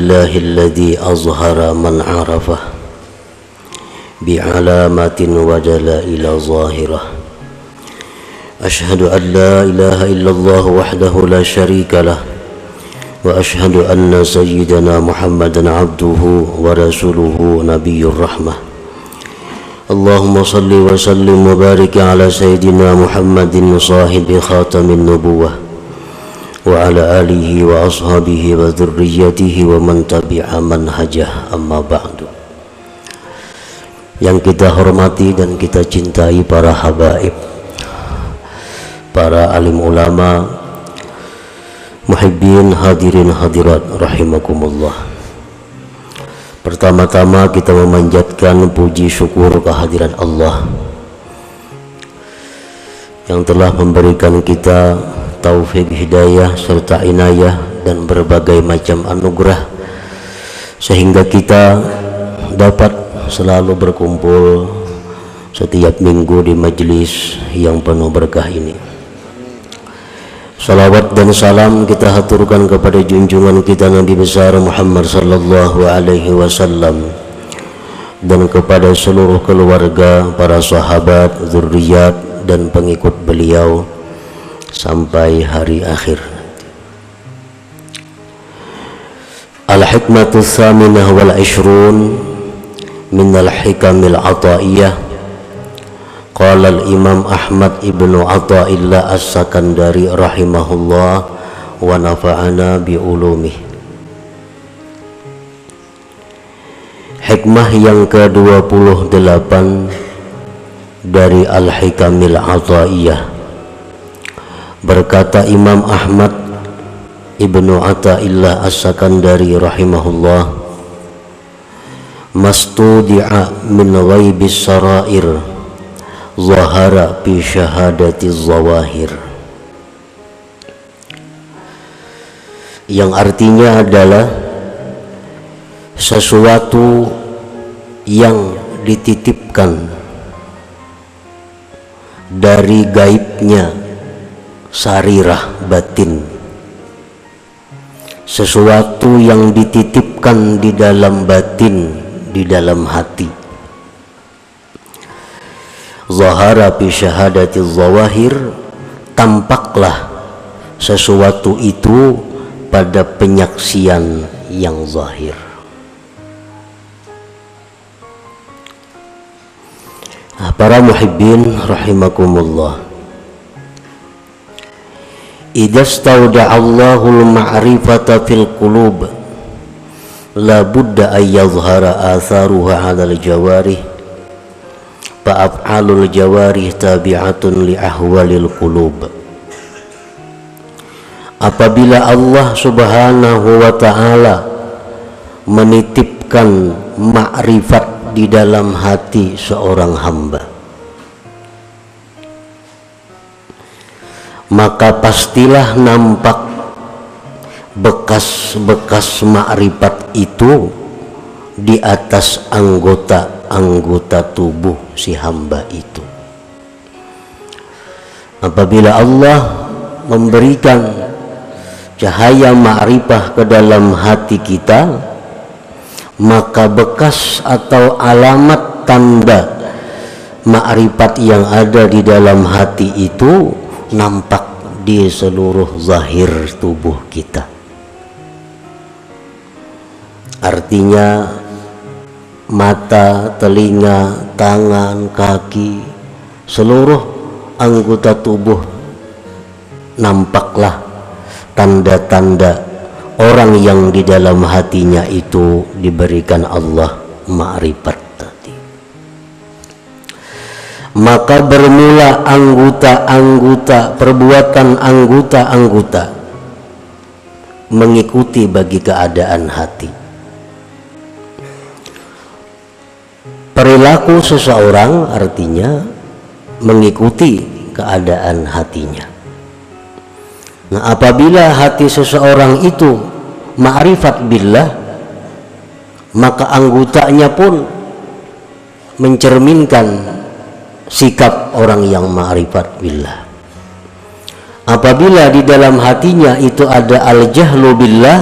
لله الذي أظهر من عرفه بعلامة ودلائل ظاهرة. أشهد أن لا إله إلا الله وحده لا شريك له، وأشهد أن سيدنا محمدا عبده ورسوله نبي الرحمة. اللهم صل وسلم وبارك على سيدنا محمد صاحب خاتم النبوة وعلى آله وأصحابه وذريته ومن تبع منهجه. أما بعد. Yang kita hormati dan kita cintai para habaib, para alim ulama, muhibbin, hadirin hadirat rahimakumullah. Pertama-tama kita memanjatkan puji syukur kehadiran Allah yang telah memberikan kita taufik hidayah serta inayah dan berbagai macam anugerah sehingga kita dapat selalu berkumpul setiap minggu di majelis yang penuh berkah ini. Salawat dan salam kita haturkan kepada junjungan kita Nabi besar Muhammad sallallahu alaihi wasallam dan kepada seluruh keluarga, para sahabat, zuriat dan pengikut beliau sampai hari akhir. Al-hikmatu tsaminah wal 'ishrun min al-hikamil 'ataiyah. Qala al-Imam Ahmad ibnu Athaillah As-Sakandari rahimahullah wa nafa'ana bi ulumih. Hikmah yang ke-28 dari Al-Hikamil Athaiyah. Berkata Imam Ahmad ibnu Athaillah As-Sakandari rahimahullah, mastudi'a min ghaibis sarair zahara bi syahadati zawahir, yang artinya adalah sesuatu yang dititipkan dari gaibnya sarirah batin, sesuatu yang dititipkan di dalam batin, di dalam hati. Zahara bi syahadati zawahir, tampaklah sesuatu itu pada penyaksian yang zahir. Para muhibbin rahimakumullah, idza stauda'a Allahul ma'rifata fil qulub la budda ay yadhhara atharuha 'alal jawarih fa'af'alul jawarih tabi'atun li ahwalil qulub. Apabila Allah subhanahu wa ta'ala menitipkan makrifat di dalam hati seorang hamba, maka pastilah nampak bekas-bekas makrifat itu di atas anggota tubuh si hamba itu. Apabila Allah memberikan cahaya ma'rifah ke dalam hati kita, maka bekas atau alamat tanda ma'rifat yang ada di dalam hati itu nampak di seluruh zahir tubuh kita. Artinya mata, telinga, tangan, kaki, seluruh anggota tubuh nampaklah tanda-tanda orang yang di dalam hatinya itu diberikan Allah ma'rifat tadi. Maka bermula anggota-anggota, perbuatan anggota-anggota mengikuti bagi keadaan hati. Perilaku seseorang artinya mengikuti keadaan hatinya. Nah, apabila hati seseorang itu ma'rifat billah, maka anggotanya pun mencerminkan sikap orang yang ma'rifat billah. Apabila di dalam hatinya itu ada al-jahlu billah,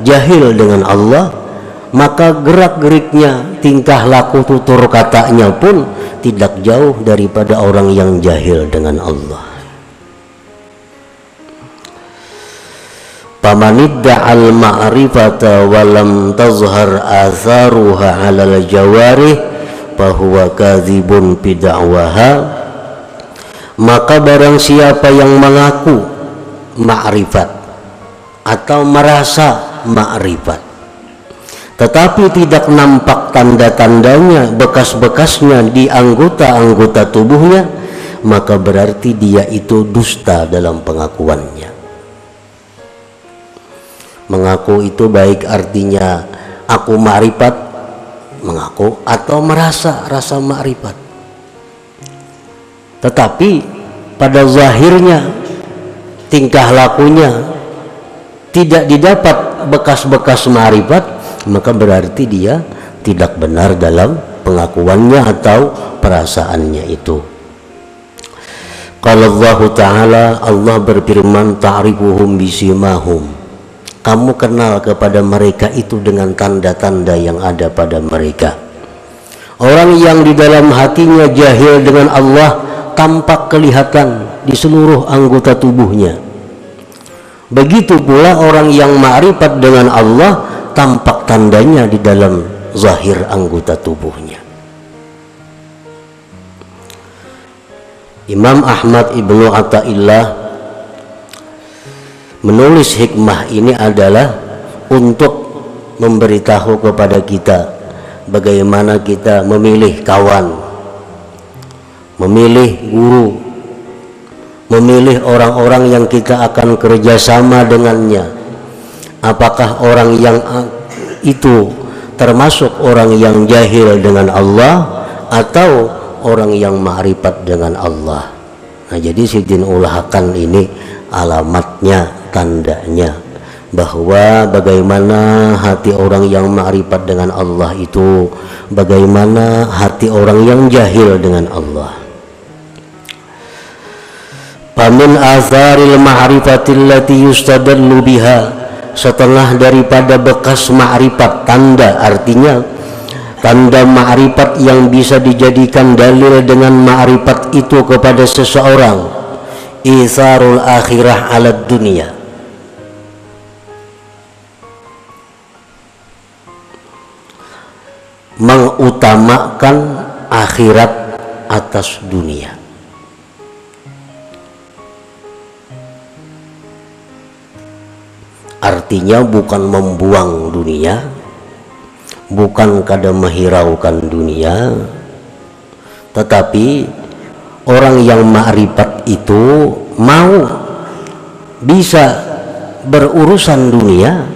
jahil dengan Allah, maka gerak-geriknya, tingkah laku tutur katanya pun tidak jauh daripada orang yang jahil dengan Allah. Famanidda'al ma'rifata walam tazhar atharuha 'alal jawarih fahuwa kadzibun fi da'waha. Maka barang siapa yang mengaku ma'rifat atau merasa ma'rifat tetapi tidak nampak tanda-tandanya, bekas-bekasnya di anggota-anggota tubuhnya, maka berarti dia itu dusta dalam pengakuannya. Mengaku itu baik artinya aku ma'rifat, mengaku, atau merasa rasa ma'rifat, tetapi pada zahirnya, tingkah lakunya tidak didapat bekas-bekas ma'rifat, maka berarti dia tidak benar dalam pengakuannya atau perasaannya itu. Qala Allah Ta'ala, Allah berfirman, ta'rifuhum bisimahum, kamu kenal kepada mereka itu dengan tanda-tanda yang ada pada mereka. Orang yang di dalam hatinya jahil dengan Allah tampak kelihatan di seluruh anggota tubuhnya. Begitu pula orang yang ma'rifat dengan Allah tampak tandanya di dalam zahir anggota tubuhnya. Imam Ahmad Ibnu Athaillah menulis hikmah ini adalah untuk memberitahu kepada kita bagaimana kita memilih kawan, memilih guru, memilih orang-orang yang kita akan kerjasama dengannya. Apakah orang yang itu termasuk orang yang jahil dengan Allah atau orang yang ma'rifat dengan Allah? Nah, jadi Sidin ulahkan ini alamatnya, tandanya bahwa bagaimana hati orang yang ma'rifat dengan Allah itu, bagaimana hati orang yang jahil dengan Allah. Famin azaril ma'rifatil lati yustadallu biha, setelah daripada bekas ma'rifat, tanda, artinya tanda ma'rifat yang bisa dijadikan dalil dengan ma'rifat itu kepada seseorang, isarul akhirah ala dunia, mengutamakan akhirat atas dunia. Artinya bukan membuang dunia, bukan kada menghiraukan dunia, tetapi orang yang ma'rifat itu mau bisa berurusan dunia,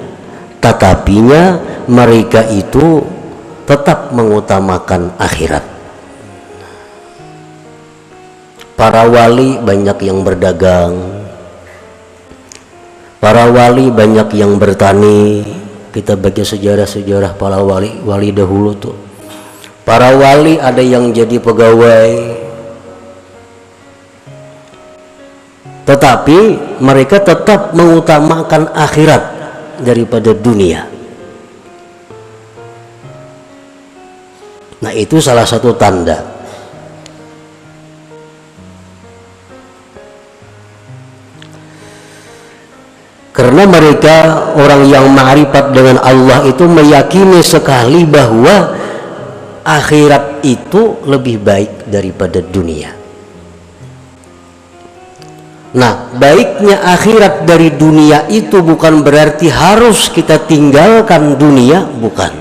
tetapinya mereka itu tetap mengutamakan akhirat. Para wali banyak yang berdagang, para wali banyak yang bertani. Kita baca sejarah-sejarah para wali dahulu tuh. Para wali ada yang jadi pegawai, tetapi mereka tetap mengutamakan akhirat daripada dunia. Nah, itu salah satu tanda. Karena mereka orang yang ma'rifat dengan Allah itu meyakini sekali bahwa akhirat itu lebih baik daripada dunia. Nah, baiknya akhirat dari dunia itu bukan berarti harus kita tinggalkan dunia, bukan.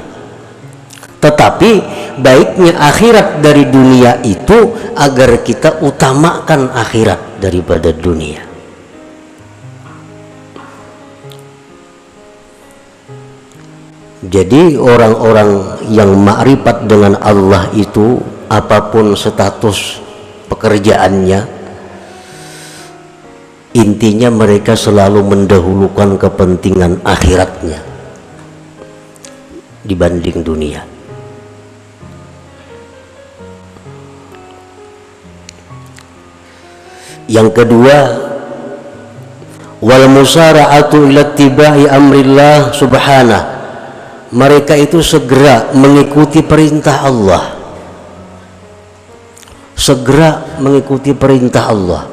Tetapi baiknya akhirat dari dunia itu agar kita utamakan akhirat daripada dunia. Jadi orang-orang yang ma'rifat dengan Allah itu, apapun status pekerjaannya, intinya mereka selalu mendahulukan kepentingan akhiratnya dibanding dunia. Yang kedua, wal musara'atu ila ittiba'i amrillah subhanah, mereka itu segera mengikuti perintah Allah, segera mengikuti perintah Allah.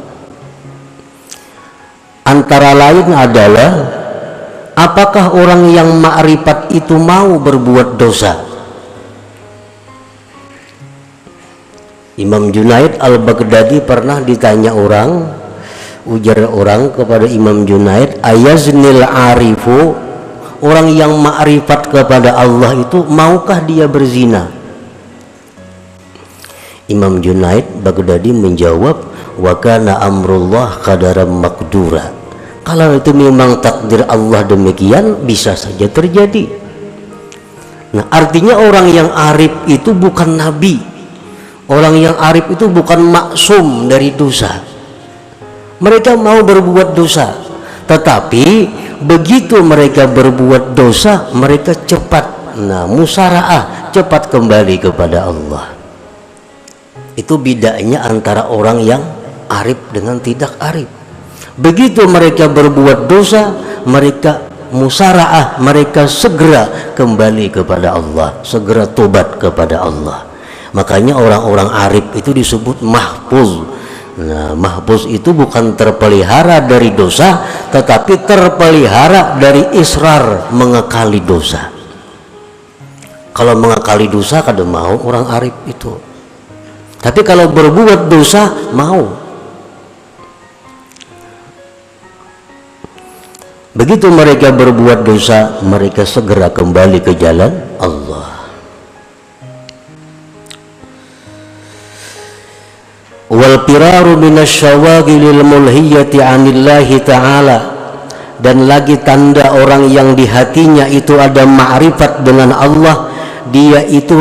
Antara lain adalah apakah orang yang ma'rifat itu mau berbuat dosa? Imam Junaid al-Baghdadi pernah ditanya orang, ujar orang kepada Imam Junaid, ayaznil arifu, orang yang ma'rifat kepada Allah itu maukah dia berzina? Imam Junaid Baghdadi menjawab, wa kana amrullah qadaran maqdura, kalau itu memang takdir Allah demikian, bisa saja terjadi. Nah, artinya orang yang arif itu bukan nabi, orang yang arif itu bukan maksum dari dosa. Mereka mau berbuat dosa, tetapi begitu mereka berbuat dosa, mereka cepat, musara'ah, cepat kembali kepada Allah. Itu bedanya antara orang yang arif dengan tidak arif. Begitu mereka berbuat dosa, mereka musara'ah, mereka segera kembali kepada Allah, segera tobat kepada Allah. Makanya orang-orang arif itu disebut mahfuz. Nah, mahfuz itu bukan terpelihara dari dosa, tetapi terpelihara dari israr, mengekali dosa. Kalau mengekali dosa kada mau orang arif itu. Tapi kalau berbuat dosa mau. Begitu mereka berbuat dosa, mereka segera kembali ke jalan Allah. Wal firaru minasyawagilil mulhiyati 'anillahi ta'ala, dan lagi tanda orang yang di hatinya itu ada ma'rifat dengan Allah, dia itu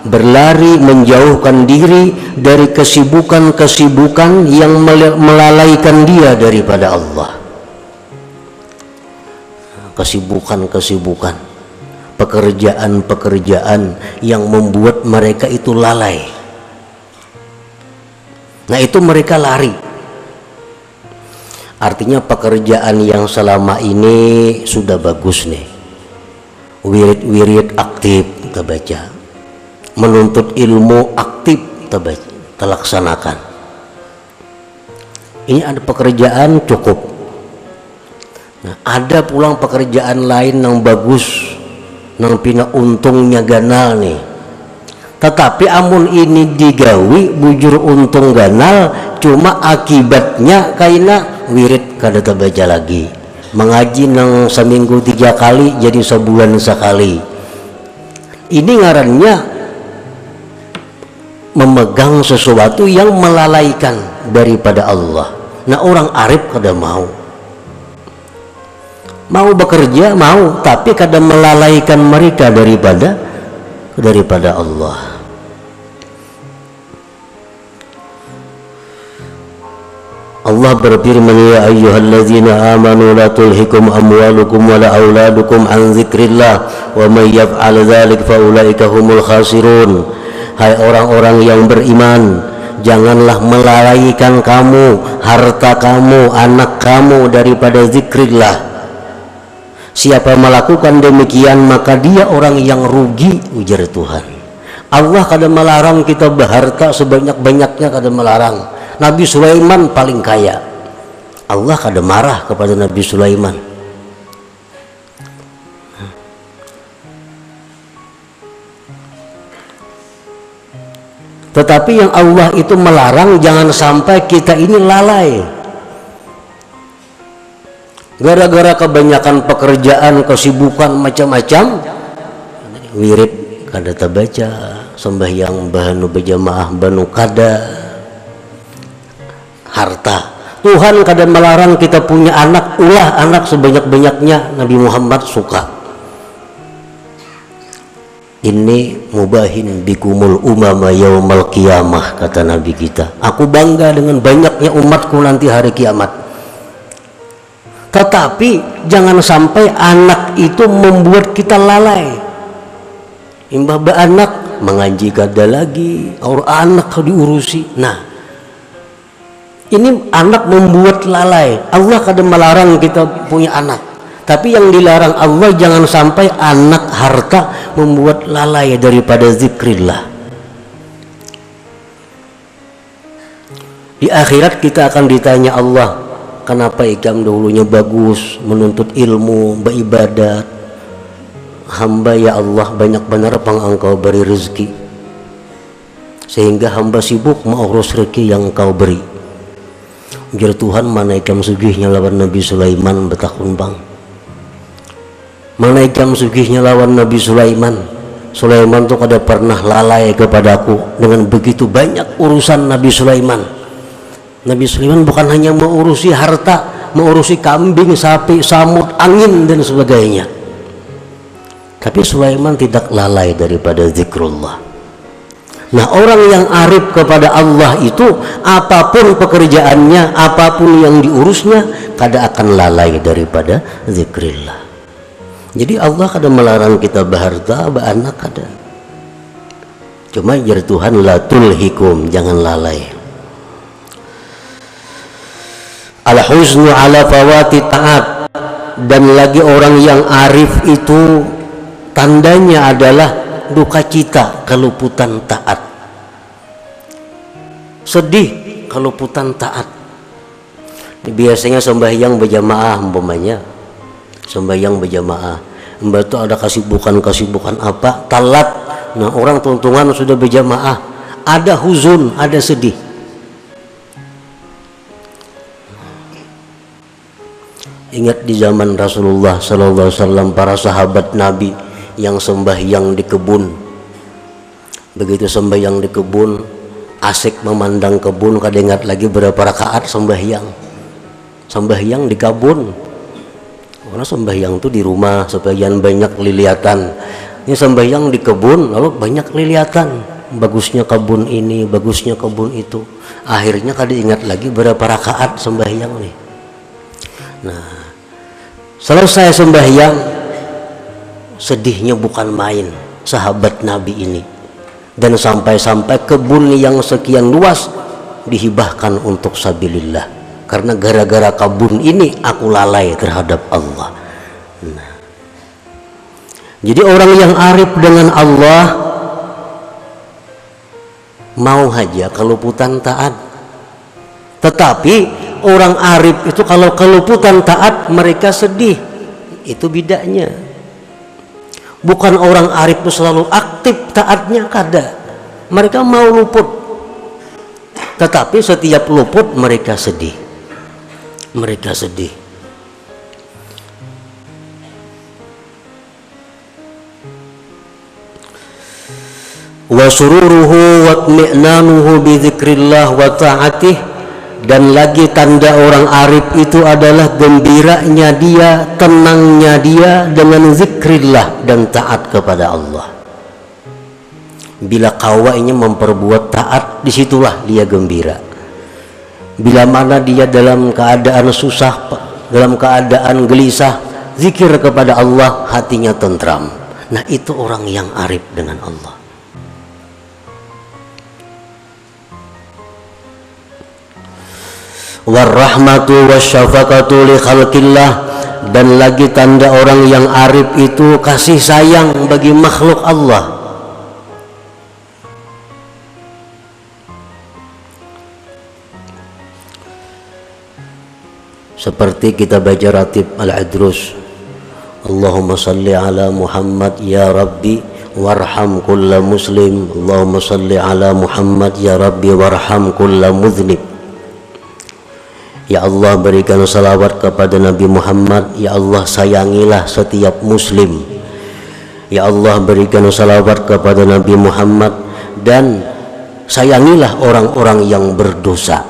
berlari menjauhkan diri dari kesibukan-kesibukan yang melalaikan dia daripada Allah. Kesibukan-kesibukan, pekerjaan-pekerjaan yang membuat mereka itu lalai. Nah, itu mereka lari. Artinya pekerjaan yang selama ini sudah bagus nih, wirid-wirid aktif kita baca, menuntut ilmu aktif kita baca, terlaksanakan. Ini ada pekerjaan cukup. Nah, ada pulang pekerjaan lain yang bagus, yang pina untungnya ganal nih. Tetapi amun ini digawi bujur untung ganal, cuma akibatnya kaina wirid kada terbaca lagi. Mengaji nang seminggu 3 kali jadi sebulan sekali. Ini ngarannya memegang sesuatu yang melalaikan daripada Allah. Nah, orang arif kada mau bekerja, mau, tapi kadang melalaikan mereka daripada Allah. Allah berfirman, ya ayyuhalladzina amanu la tulhikum amwalukum wala auladukum an dzikrillah wa may yaf'al dzalik fa ulaika humul khasirun. Hai orang-orang yang beriman, janganlah melalaikan kamu harta kamu, anak kamu daripada zikrillah. Siapa melakukan demikian maka dia orang yang rugi, ujar Tuhan. Allah kadang melarang kita berharta sebanyak-banyaknya, kadang melarang. Nabi Sulaiman paling kaya, Allah kadang marah kepada Nabi Sulaiman. Tetapi yang Allah itu melarang jangan sampai kita ini lalai. Gara-gara kebanyakan pekerjaan, kesibukan macam-macam, wirid kada terbaca, sembahyang bahanu berjamaah banu kada, harta. Tuhan kada melarang kita punya anak, ulah anak sebanyak-banyaknya. Nabi Muhammad suka. Ini mubahin bikumul umama yaumal qiyamah, kata Nabi kita. Aku bangga dengan banyaknya umatku nanti hari kiamat. Tetapi jangan sampai anak itu membuat kita lalai. Imbah anak mengaji kada lagi, orang anak diurusi. Nah, Ini anak membuat lalai. Allah kadang melarang kita punya anak, tapi yang dilarang Allah jangan sampai anak harta membuat lalai daripada zikrillah. Di akhirat kita akan ditanya Allah, kenapa ikam dulunya bagus menuntut ilmu, beribadat, hamba ya Allah banyak benar pang engkau beri rezeki, sehingga hamba sibuk mengurus rezeki yang engkau beri. Ujar Tuhan, mana ikam sugihnya lawan Nabi Sulaiman betakun bang, mana ikam sugihnya lawan Nabi Sulaiman. Sulaiman tuh kada pernah lalai kepadaku dengan begitu banyak urusan Nabi Sulaiman. Nabi Sulaiman bukan hanya mengurusi harta, mengurusi kambing, sapi, samud, angin dan sebagainya, tapi Sulaiman tidak lalai daripada zikrullah. Nah, orang yang arif kepada Allah itu apapun pekerjaannya, apapun yang diurusnya, kada akan lalai daripada zikrillah. Jadi Allah kada melarang kita berharta, beranak kada. Cuma jar Tuhan la tulhikum, jangan lalai. Al-huznu ala fawati ta'at, dan lagi orang yang arif itu tandanya adalah duka cita keluputan taat, sedih keluputan taat. Biasanya sembahyang berjamaah, umpamanya sembahyang berjamaah, mbak itu ada kesibukan apa, talat. Nah, orang tuntungan sudah berjamaah, ada huzun, ada sedih. Ingat di zaman Rasulullah sallallahu alaihi wasallam, para sahabat Nabi yang sembahyang di kebun, begitu sembahyang di kebun asik memandang kebun, kada ingat lagi berapa rakaat sembahyang di kebun. Karena sembahyang itu di rumah sebagian banyak liliatan, ini sembahyang di kebun lalu banyak liliatan, bagusnya kebun ini, bagusnya kebun itu, akhirnya kada ingat lagi berapa rakaat sembahyang nih. Nah, selesai sembahyang, sedihnya bukan main sahabat Nabi ini, dan sampai-sampai kebun yang sekian luas dihibahkan untuk sabilillah, karena gara-gara kebun ini aku lalai terhadap Allah. Nah, jadi orang yang arif dengan Allah mau saja keluputan taat, tetapi orang arif itu kalau keluputan taat mereka sedih. Itu bedanya. Bukan orang arif itu selalu aktif taatnya, kada. Mereka mau luput, tetapi setiap luput mereka sedih. Mereka sedih. Wa sururuhu wa tmi'nanuhu bi dzikrillah wa ta'atih, dan lagi tanda orang arif itu adalah gembiranya dia, tenangnya dia dengan zikrillah dan taat kepada Allah. Bila kawainya memperbuat taat, disitulah dia gembira. Bila mana dia dalam keadaan susah, dalam keadaan gelisah, zikir kepada Allah, hatinya tentram. Nah, itu orang yang arif dengan Allah. Warahmatu wasyafaqatu li khalqillah, dan lagi tanda orang yang arif itu kasih sayang bagi makhluk Allah. Seperti kita baca ratib Al-Idrus, Allahumma salli ala Muhammad ya Rabbi warham kulla muslim, Allahumma salli ala Muhammad ya Rabbi warham kulla mudhnib. Ya Allah, berikan salawat kepada Nabi Muhammad. Ya Allah, sayangilah setiap muslim. Ya Allah, berikan salawat kepada Nabi Muhammad, dan sayangilah orang-orang yang berdosa.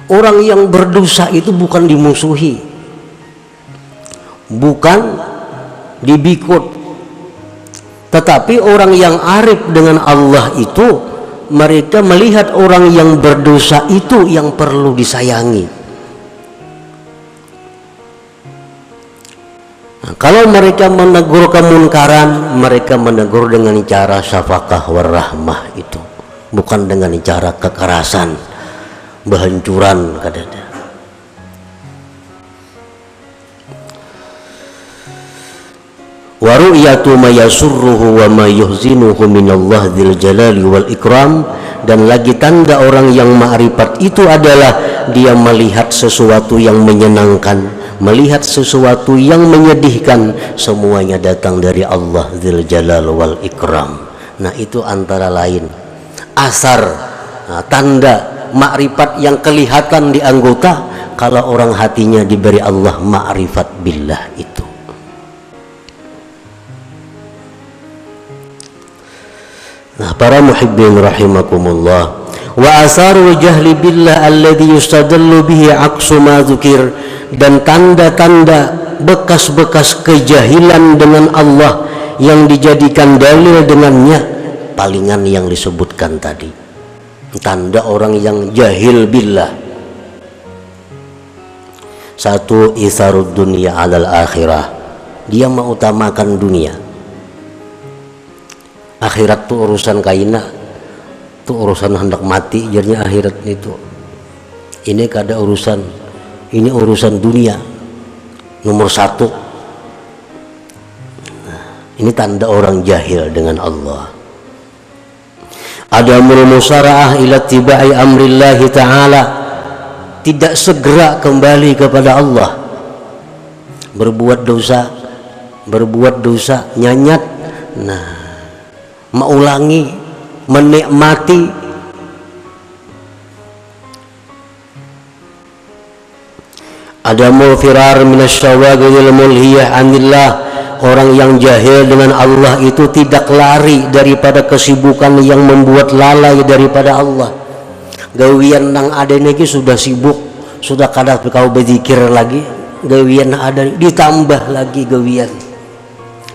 Orang yang berdosa itu bukan dimusuhi, bukan dibikut, tetapi orang yang arif dengan Allah itu mereka melihat orang yang berdosa itu yang perlu disayangi. Nah, kalau mereka menegur kemunkaran, mereka menegur dengan cara syafaqah warahmah, itu bukan dengan cara kekerasan, Behancuran kadada. Wa ru'yatu ma yasurruhu wa ma yuhzinuhu minallah dzil jalali wal ikram, dan lagi tanda orang yang ma'rifat itu adalah dia melihat sesuatu yang menyenangkan, melihat sesuatu yang menyedihkan, semuanya datang dari Allah dzil jalal wal ikram. Nah, itu antara lain asar, tanda ma'rifat yang kelihatan di anggota kalau orang hatinya diberi Allah ma'rifat billah itu. Nah, para muhibbin rahimakumullah, wa asarul jahli billah alladhi yustadallu bihi aqsu ma dzukir, dan tanda-tanda bekas-bekas kejahilan dengan Allah yang dijadikan dalil dengannya palingan yang disebutkan tadi. Tanda orang yang jahil billah: satu, isarud dunia alal akhirah, dia mengutamakan dunia. Akhirat tuh urusan kaina, tuh urusan hendak mati, jadinya akhirat itu. Ini kada urusan, ini urusan dunia nomor satu. Nah, ini tanda orang jahil dengan Allah. Adamul musara'ah ila tibai amrillahi ta'ala, tidak segera kembali kepada Allah. Berbuat dosa nyanyat, nah, mengulangi, menikmati. Adamul firar minasyawagil mulhiyah anillah, orang yang jahil dengan Allah itu tidak lari daripada kesibukan yang membuat lalai daripada Allah. Gawian nang ada niki sudah sibuk, sudah kada kau berzikir lagi, gawian ada ditambah lagi gawian,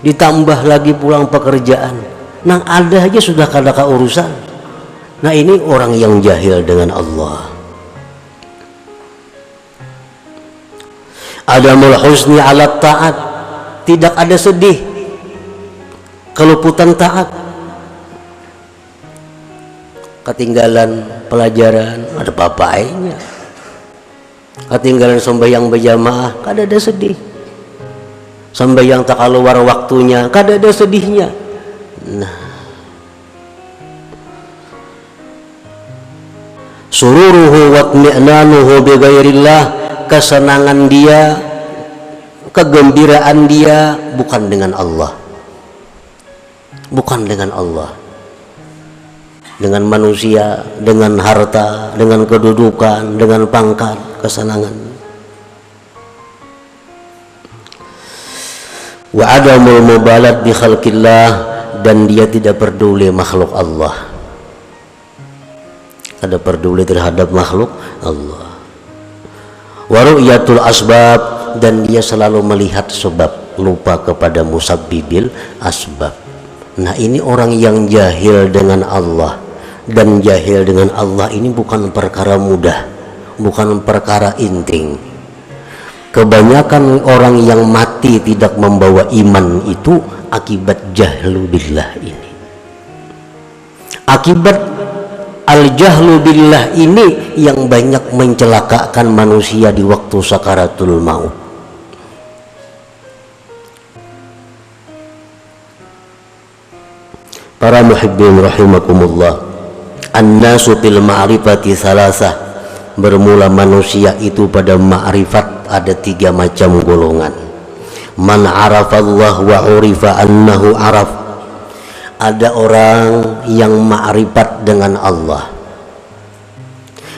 ditambah lagi pulang pekerjaan, nang ada aja sudah kada ka urusan. Nah, ini orang yang jahil dengan Allah. Adamul husni ala ta'at, tidak ada sedih keluputan taat. Ketinggalan pelajaran ada papainya, ketinggalan sembahyang berjamaah kada ada sedih, sembahyang tak keluar waktunya kada ada sedihnya. Nah, sururuhu wa tmi'nanuhu bi ghairillah, kesenangan dia, kegembiraan dia bukan dengan Allah, bukan dengan Allah, dengan manusia, dengan harta, dengan kedudukan, dengan pangkat, kesenangan. Wa adamul mubalat bi khalqillah, dan dia tidak peduli makhluk Allah, tidak peduli terhadap makhluk Allah. Wa ru'yatul asbab, dan dia selalu melihat sebab, lupa kepada musabbibil asbab. Nah, ini orang yang jahil dengan Allah, dan jahil dengan Allah ini bukan perkara mudah, bukan perkara inting. Kebanyakan orang yang mati tidak membawa iman itu akibat jahlu billah ini. Akibat al-jahlu billah ini yang banyak mencelakakan manusia di waktu sakaratul maut. Para muhibbin rahimakumullah, an-nasu fil ma'rifati salasah, bermula manusia itu pada ma'rifat ada 3 macam golongan. Man arafallah wa urifa annahu araf, ada orang yang ma'rifat dengan Allah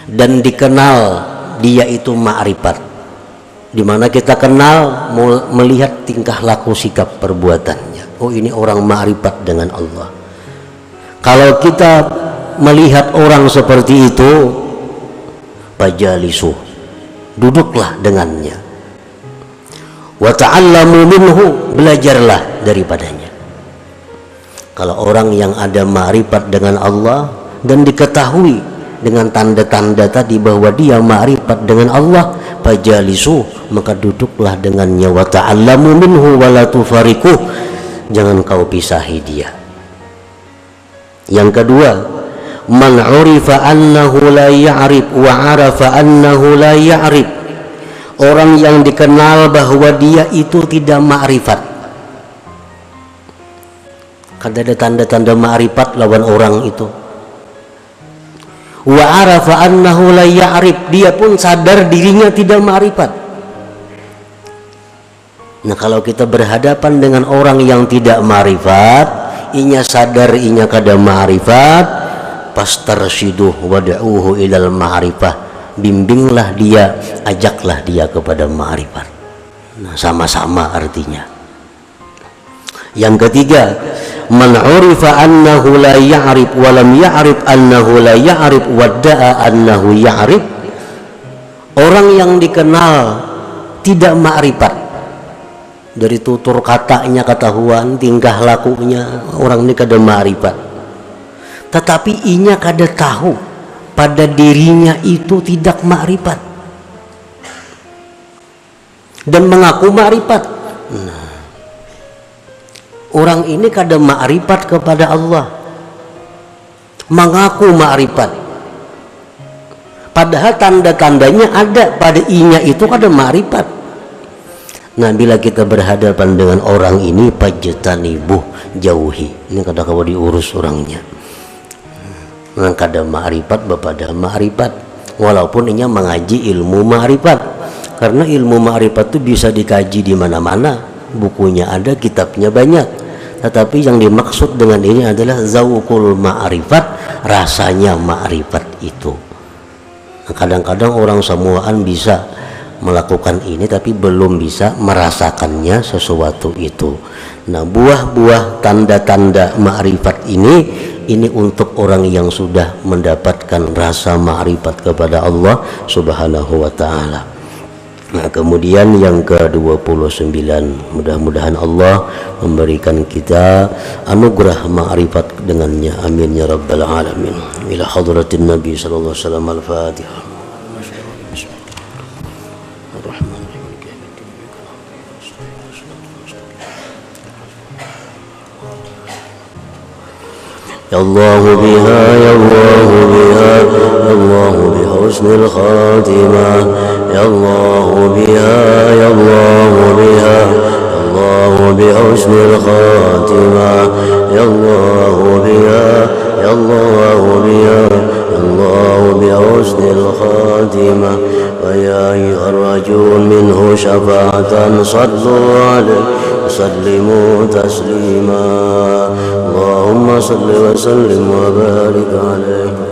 dan dikenal dia itu ma'rifat, dimana kita kenal melihat tingkah laku sikap perbuatannya. Oh, ini orang ma'rifat dengan Allah. Kalau kita melihat orang seperti itu, fajalisu, duduklah dengannya, wa ta'allamu minhu, belajarlah daripadanya. Kalau orang yang ada ma'rifat dengan Allah dan diketahui dengan tanda-tanda tadi bahwa dia ma'rifat dengan Allah, fajalisu, maka duduklah dengannya, wa ta'allamu minhu wa la tufariquh, jangan kau pisahi dia. Yang kedua, man urifa annahu la ya'rif wa arafa annahu la ya'rif, orang yang dikenal bahwa dia itu tidak ma'rifat. Kan ada tanda-tanda ma'rifat lawan orang itu. Wa arafa annahu la ya'rif, dia pun sadar dirinya tidak ma'rifat. Nah, kalau kita berhadapan dengan orang yang tidak ma'rifat, inya sadar inya kada ma'rifat, fastarshiduh wad'uhu ilal ma'rifah, bimbinglah dia, ajaklah dia kepada ma'rifat. Nah, sama-sama artinya. Yang ketiga, man urifa annahu la ya'rif wa lam ya'rif annahu la ya'rif wadda'a annahu ya'rif, orang yang dikenal tidak ma'rifat, dari tutur katanya ketahuan, tingkah lakunya orang ini kada ma'rifat, tetapi inya kada tahu pada dirinya itu tidak ma'rifat dan mengaku ma'rifat. Nah, orang ini kada ma'rifat kepada Allah, mengaku ma'rifat, padahal tanda-tandanya ada pada inya itu kada ma'rifat. Nah, bila kita berhadapan dengan orang ini, pajtanibuh, jauhi. Ini kada kawa diurus orangnya. Nah, kada ma'rifat bapada ma'rifat, walaupun inya mengaji ilmu ma'rifat, karena ilmu ma'rifat itu bisa dikaji di mana-mana, bukunya ada, kitabnya banyak. Tetapi yang dimaksud dengan ini adalah zauqul ma'rifat, rasanya ma'rifat itu. Nah, kadang-kadang orang semuaan bisa melakukan ini tapi belum bisa merasakannya sesuatu itu. Nah, buah-buah tanda-tanda ma'rifat ini untuk orang yang sudah mendapatkan rasa ma'rifat kepada Allah Subhanahu wa ta'ala. Nah, kemudian yang ke-29, mudah-mudahan Allah memberikan kita anugerah ma'rifat dengannya, amin ya rabbal alamin. Ila hadratin Nabi sallallahu alaihi wasallam. Al-Fatihah. Ya Allah biha, ya Allah biha, ya Allah bihusnil khatimah, ya Allah biha, ya Allah biha, ya Allah bihusnil khatimah, ya Allah biha, ya Allah biha, ya Allah bihusnil khatimah, wa ya ayyuharrajul minhu syafa'atan sallu alaihi وسلموا تسليما اللهم صل وسلم وبارك عليه